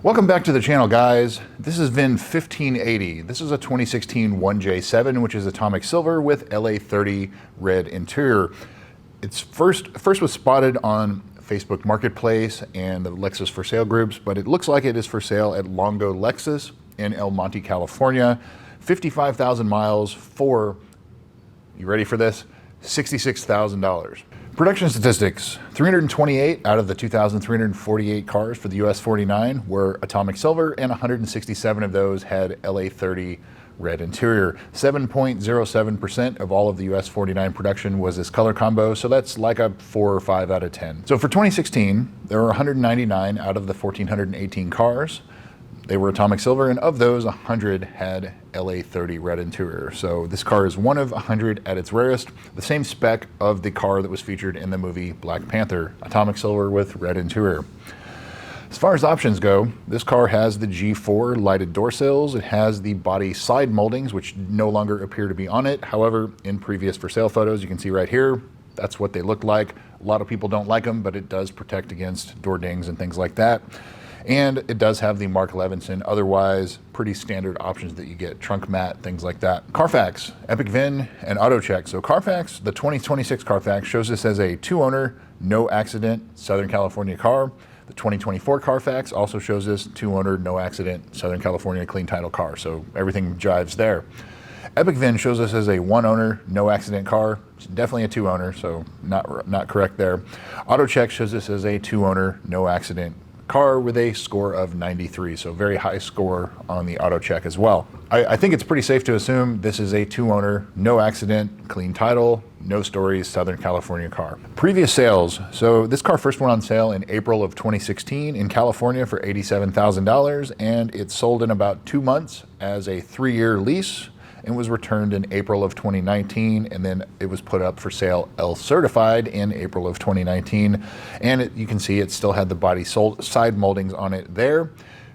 Welcome back to the channel, guys. This is VIN 1580. This is a 2016 1J7, which is atomic silver with LA30 red interior. It's first was spotted on Facebook Marketplace and the Lexus for sale groups, but it looks like it is for sale at Longo Lexus in El Monte, California. 55,000 miles for, you ready for this? $66,000. Production statistics: 328 out of the 2,348 cars for the US 49 were atomic silver, and 167 of those had LA30 red interior. 7.07% of all of the US 49 production was this color combo, so that's like a 4 or 5 out of 10. So for 2016, there were 199 out of the 1,418 cars. They were atomic silver, and of those, 100 had LA30 red interior. So this car is one of 100 at its rarest, the same spec of the car that was featured in the movie Black Panther, atomic silver with red interior. As far as options go, this car has the G4 lighted door sills. It has the body side moldings, which no longer appear to be on it. However, in previous for sale photos, you can see right here, that's what they look like. A lot of people don't like them, but it does protect against door dings and things like that. And it does have the Mark Levinson, otherwise pretty standard options that you get, trunk mat, things like that. Carfax, Epic VIN, and auto check. So Carfax, the 2026 Carfax shows this as a 2-owner, no accident, Southern California car. The 2024 Carfax also shows this 2-owner, no accident, Southern California clean title car. So everything jives there. Epic VIN shows us as a 1-owner, no accident car. It's definitely a 2-owner, so not correct there. Auto check shows this as a 2-owner, no accident car with a score of 93, so very high score on the auto check as well. I think it's pretty safe to assume this is a 2-owner, no accident, clean title, no stories, Southern California car. Previous sales, so this car first went on sale in April of 2016 in California for $87,000, and it sold in about 2 months as a 3-year lease and was returned in April of 2019, and then it was put up for sale L certified in April of 2019. And you can see it still had the body side moldings on it there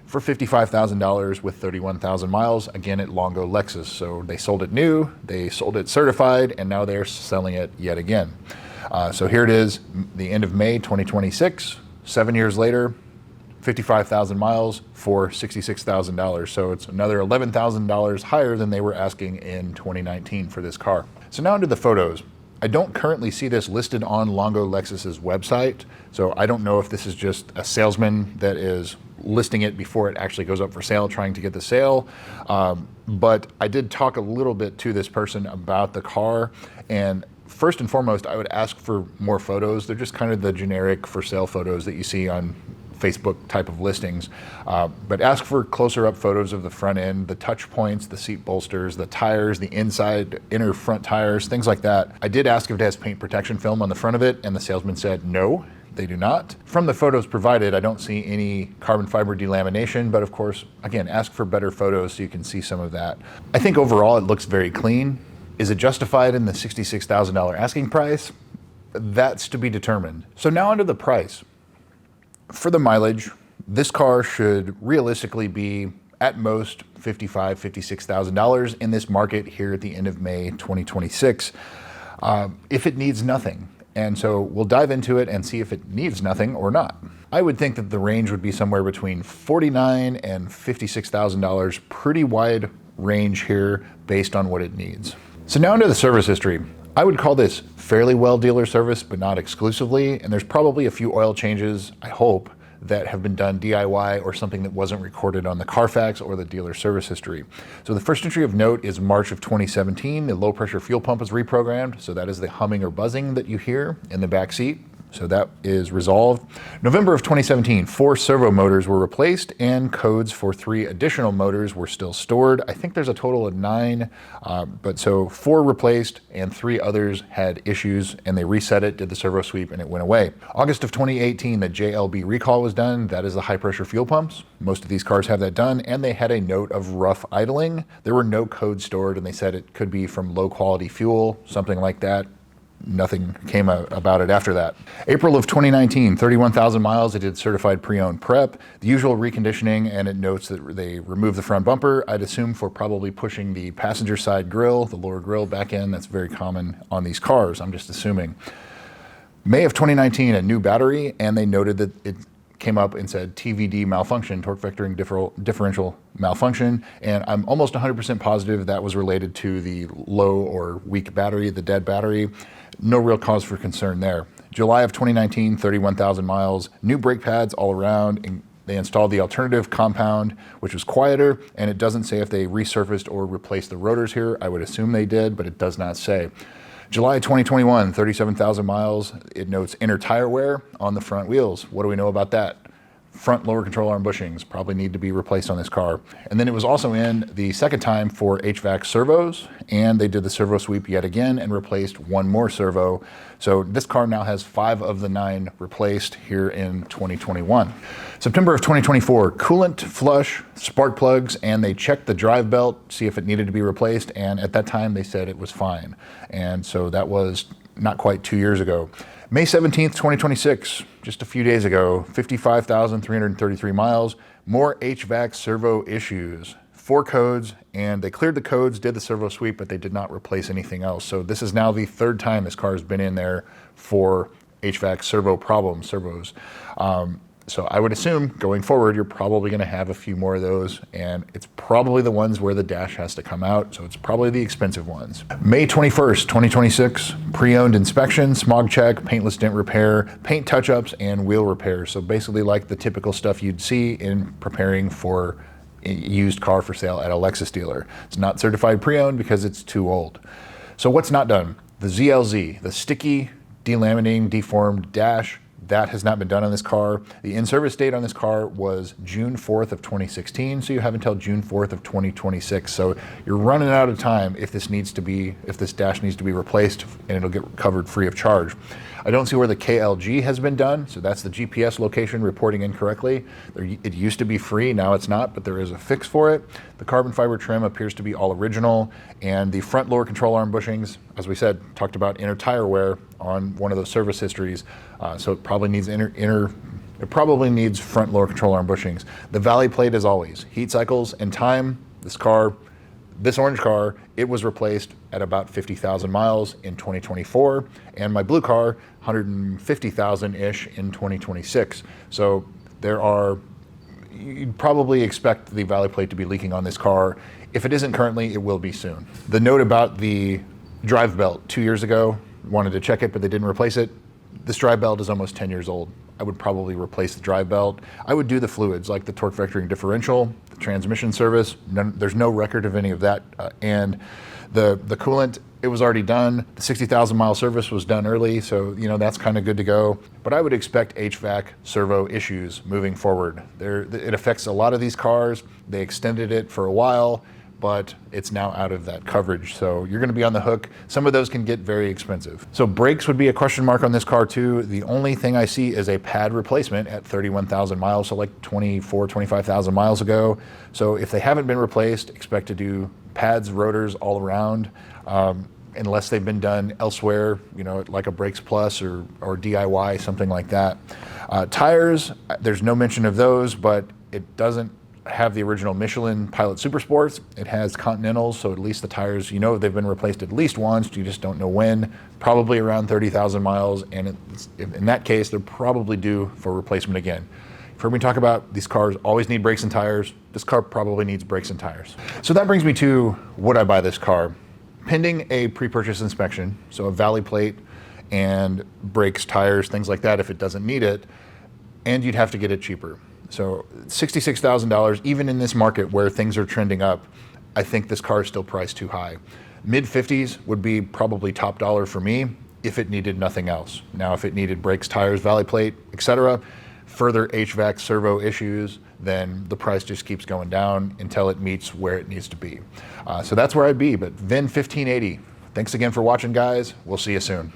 for $55,000 with 31,000 miles, again at Longo Lexus. So they sold it new, they sold it certified, and now they're selling it yet again. So here it is, the end of May 2026, 7 years later, 55,000 miles for $66,000. So it's another $11,000 higher than they were asking in 2019 for this car. So now into the photos. I don't currently see this listed on Longo Lexus's website. So I don't know if this is just a salesman that is listing it before it actually goes up for sale, trying to get the sale. But I did talk a little bit to this person about the car, and first and foremost, I would ask for more photos. They're just kind of the generic for sale photos that you see on Facebook type of listings, but ask for closer up photos of the front end, the touch points, the seat bolsters, the tires, the inside inner front tires, things like that. I did ask if it has paint protection film on the front of it, and the salesman said no, they do not. From the photos provided, I don't see any carbon fiber delamination, but of course, again, ask for better photos so you can see some of that. I think overall it looks very clean. Is it justified in the $66,000 asking price? That's to be determined. So now onto the price. For the mileage, this car should realistically be at most $55,000, $56,000 in this market here at the end of May 2026, if it needs nothing. And so we'll dive into it and see if it needs nothing or not. I would think that the range would be somewhere between $49,000 and $56,000, pretty wide range here based on what it needs. So now into the service history. I would call this fairly well dealer service, but not exclusively. And there's probably a few oil changes, I hope, that have been done DIY or something that wasn't recorded on the Carfax or the dealer service history. So the first entry of note is March of 2017. The low pressure fuel pump is reprogrammed. So that is the humming or buzzing that you hear in the back seat. So that is resolved. November of 2017, 4 servo motors were replaced and codes for 3 additional motors were still stored. I think there's a total of 9, but so 4 replaced and 3 others had issues, and they reset it, did the servo sweep, and it went away. August of 2018, the JLB recall was done. That is the high pressure fuel pumps. Most of these cars have that done, and they had a note of rough idling. There were no codes stored, and they said it could be from low quality fuel, something like that. Nothing came about it after that. April of 2019, 31,000 miles. It did certified pre-owned prep, the usual reconditioning, and it notes that they removed the front bumper, I'd assume for probably pushing the passenger side grille, the lower grille back in. That's very common on these cars, I'm just assuming. May of 2019, a new battery, and they noted that it came up and said TVD malfunction, torque vectoring differential malfunction, and I'm almost 100% positive that was related to the low or weak battery, the dead battery. No real cause for concern there. July of 2019, 31,000 miles, new brake pads all around, and they installed the alternative compound, which was quieter, and it doesn't say if they resurfaced or replaced the rotors here. I would assume they did, but it does not say. July 2021, 37,000 miles. It notes inner tire wear on the front wheels. What do we know about that? Front lower control arm bushings probably need to be replaced on this car. And then it was also in the second time for HVAC servos, and they did the servo sweep yet again and replaced one more servo. So this car now has 5 of the 9 replaced here in 2021. September of 2024, coolant flush, spark plugs, and they checked the drive belt, see if it needed to be replaced, and at that time they said it was fine. And so that was not quite 2 years ago. May 17th, 2026, just a few days ago, 55,333 miles, more HVAC servo issues, 4 codes, and they cleared the codes, did the servo sweep, but they did not replace anything else. So this is now the 3rd time this car has been in there for HVAC servo problems, servos. So I would assume going forward, you're probably going to have a few more of those, and it's probably the ones where the dash has to come out, so it's probably the expensive ones. May 21st, 2026, pre-owned inspection, smog check, paintless dent repair, paint touch-ups, and wheel repair. So basically like the typical stuff you'd see in preparing for a used car for sale at a Lexus dealer. It's not certified pre-owned because it's too old. So what's not done? The ZLZ, the sticky, delaminating, deformed dash, that has not been done on this car. The in-service date on this car was June 4th of 2016, so you have until June 4th of 2026. So you're running out of time if this dash needs to be replaced, and it'll get covered free of charge. I don't see where the KLG has been done, so that's the GPS location reporting incorrectly. It used to be free, now it's not, but there is a fix for it. The carbon fiber trim appears to be all original, and the front lower control arm bushings, as we said, talked about inner tire wear on one of those service histories, so it probably needs front lower control arm bushings. The valley plate, as always, heat cycles and time. This orange car, it was replaced at about 50,000 miles in 2024, and my blue car, 150,000-ish in 2026. So you'd probably expect the valley plate to be leaking on this car. If it isn't currently, it will be soon. The note about the drive belt 2 years ago, wanted to check it, but they didn't replace it. This drive belt is almost 10 years old. I would probably replace the drive belt. I would do the fluids like the torque vectoring differential, the transmission service. There's no record of any of that. And the coolant, it was already done. The 60,000 mile service was done early, so that's kind of good to go. But I would expect HVAC servo issues moving forward. It affects a lot of these cars. They extended it for a while, but it's now out of that coverage. So you're gonna be on the hook. Some of those can get very expensive. So brakes would be a question mark on this car too. The only thing I see is a pad replacement at 31,000 miles, so like 25,000 miles ago. So if they haven't been replaced, expect to do pads, rotors all around, unless they've been done elsewhere, like a Brakes Plus or DIY, something like that. Tires, there's no mention of those, but it doesn't have the original Michelin Pilot Super Sports. It has Continentals, so at least the tires, they've been replaced at least once. You just don't know when. Probably around 30,000 miles, and in that case, they're probably due for replacement again. You've heard me talk about these cars always need brakes and tires. This car probably needs brakes and tires. So that brings me to, would I buy this car? Pending a pre-purchase inspection, so a valley plate and brakes, tires, things like that if it doesn't need it, and you'd have to get it cheaper. So $66,000, even in this market where things are trending up, I think this car is still priced too high. Mid-50s would be probably top dollar for me if it needed nothing else. Now, if it needed brakes, tires, valley plate, etc., further HVAC servo issues, then the price just keeps going down until it meets where it needs to be. So that's where I'd be, but VIN 1580. Thanks again for watching, guys. We'll see you soon.